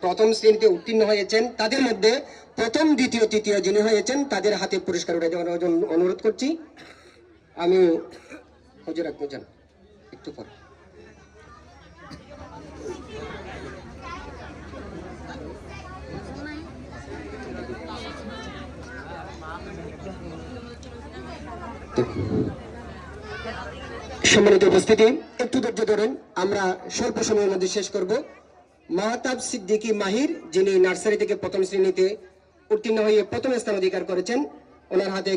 প্রথম শ্রেণীতে উত্তীর্ণ হয়েছেন তাদের মধ্যে প্রথম দ্বিতীয় তৃতীয় যিনি হয়েছেন তাদের হাতে পুরস্কার উঠে দেওয়ার জন্য অনুরোধ করছি। আমি হুজুর আপনি যান একটু পর। সম্মানিত উপস্থিতি, একটু ধৈর্য ধরেন, আমরা স্বল্প সময়ের মধ্যে শেষ করব। মাহতাব সিদ্দিকী মাহির, যিনি নার্সারি থেকে প্রথম শ্রেণীতে উত্তীর্ণ হয়ে প্রথম স্থান অধিকার করেছেন, ওনার হাতে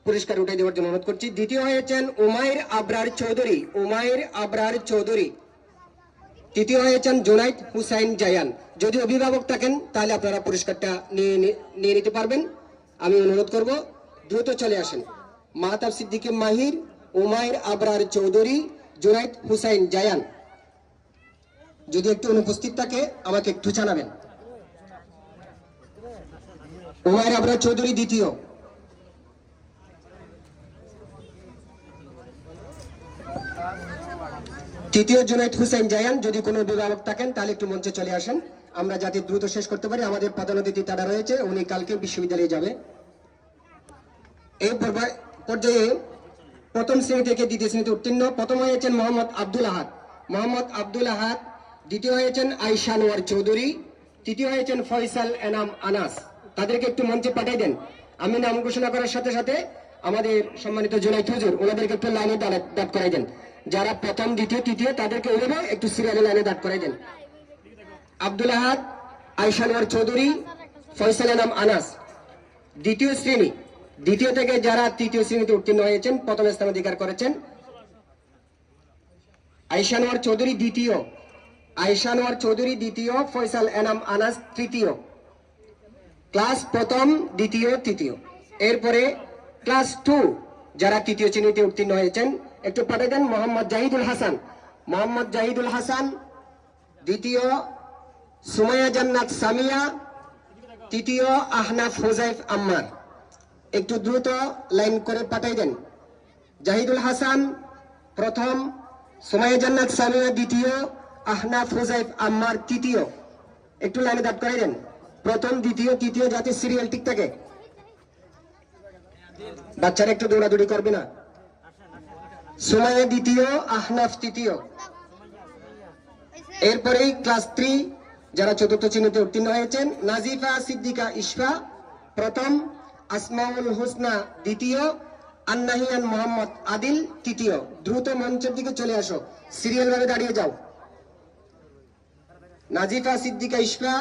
পুরস্কার উঠে দেওয়ার জন্য অনুরোধ করছি। দ্বিতীয় হয়েছেন উমাইর আবরার চৌধুরী, উমাইর আবরার চৌধুরী। তৃতীয় হয়েছেন জুনাইদ হুসাইন জায়ান। যদি অভিভাবক থাকেন তাহলে আপনারা পুরস্কারটা নিয়ে নিতে পারবেন। আমি অনুরোধ করব দ্রুত চলে আসেন। মাহতাব সিদ্দিকী মাহির, উমাইর আবরার চৌধুরী, জুনাইদ হুসাইন জায়ান। যদি একটু অনুপস্থিত থাকে আমাকে একটু জানাবেন। উমাইর আবরার চৌধুরী দ্বিতীয়, তৃতীয় জুনাইদ হুসাইন জায়ান। যদি কোনো অভিভাবক থাকেন তাহলে একটু মঞ্চে চলে আসেন, আমরা যাতে দ্রুত শেষ করতে পারি। আমাদের প্রধান অতিথি তারা রয়েছে, উনি কালকে বিশ্ববিদ্যালয়ে যাবে। এই পর্যায়ে প্রথম শ্রেণী থেকে দ্বিতীয় শ্রেণীতে উত্তীর্ণ প্রথম হয়েছেন মোহাম্মদ আব্দুল আহাদ, মোহাম্মদ আব্দুল আহাদ। দ্বিতীয় হয়েছেন আয়শা নোয়ার চৌধুরী। তৃতীয় হয়েছেন ফয়সাল এনাম আনাস। তাদেরকে একটু মঞ্চে পাঠিয়ে দেন। আমি নাম ঘোষণা করার সাথে সাথে আমাদের সম্মানিত জুনাইদ হুজুর ওনাদেরকে একটু লাইনে দাঁড় করাই দেন। যারা প্রথম দ্বিতীয় তৃতীয় তাদেরকে ওইভাবে একটু সিরিয়ালে লাইনে দাঁড় করাই দেন। আব্দুল আহাদ, আয়শা নোয়ার চৌধুরী, ফয়সাল এনাম আনাস। দ্বিতীয় শ্রেণী, দ্বিতীয় থেকে যারা তৃতীয় শ্রেণীতে উত্তীর্ণ হয়েছেন প্রথম স্থান অধিকার করেছেন। আয়শা নোয়ার চৌধুরী দ্বিতীয়, আয়শা নোয়ার চৌধুরী দ্বিতীয়, ফয়সাল এনাম আনাস তৃতীয়। ক্লাস প্রথম দ্বিতীয় তৃতীয়। এরপরে ক্লাস 2 যারা তৃতীয় শ্রেণীতে উত্তীর্ণ হয়েছেন একটু পাঠিয়ে দেন। মোহাম্মদ জাহিদুল হাসান, মোহাম্মদ জাহিদুল হাসান দ্বিতীয়, সুমাইয়া জান্নাত সামিয়া তৃতীয়, আহনাফ হুজাইফ আম্মার। একটু দ্রুত লাইন করে পাঠিয়ে দেন। জাহিদুল হাসান প্রথম, সুমাইয়া জান্নাত সামিয়া দ্বিতীয়, আহনাফ হুজাইফ আম্মার তৃতীয়। একটু লাইনে দাঁড় করে দেন, প্রথম দ্বিতীয় তৃতীয়, যাতে সিরিয়াল ঠিক থাকে। বাচ্চারা একটু দৌড়াদৌড়ি করবে না। সুমাইয়া দ্বিতীয়, আহনাফ তৃতীয়। এরপরেই ক্লাস 3 যারা চতুর্থ শ্রেণীতে উত্তীর্ণ হয়েছেন। নাজিফা সিদ্দিকা ইশফা প্রথম, আসমাউল হুসনা দ্বিতীয়, আন্নাহিয়ান মোহাম্মদ আদিল তৃতীয়। দ্রুত মঞ্চের দিকে চলে আসো, সিরিয়াল ভাবে দাঁড়িয়ে যাও। নাজিফা সিদ্দিকা ইশফা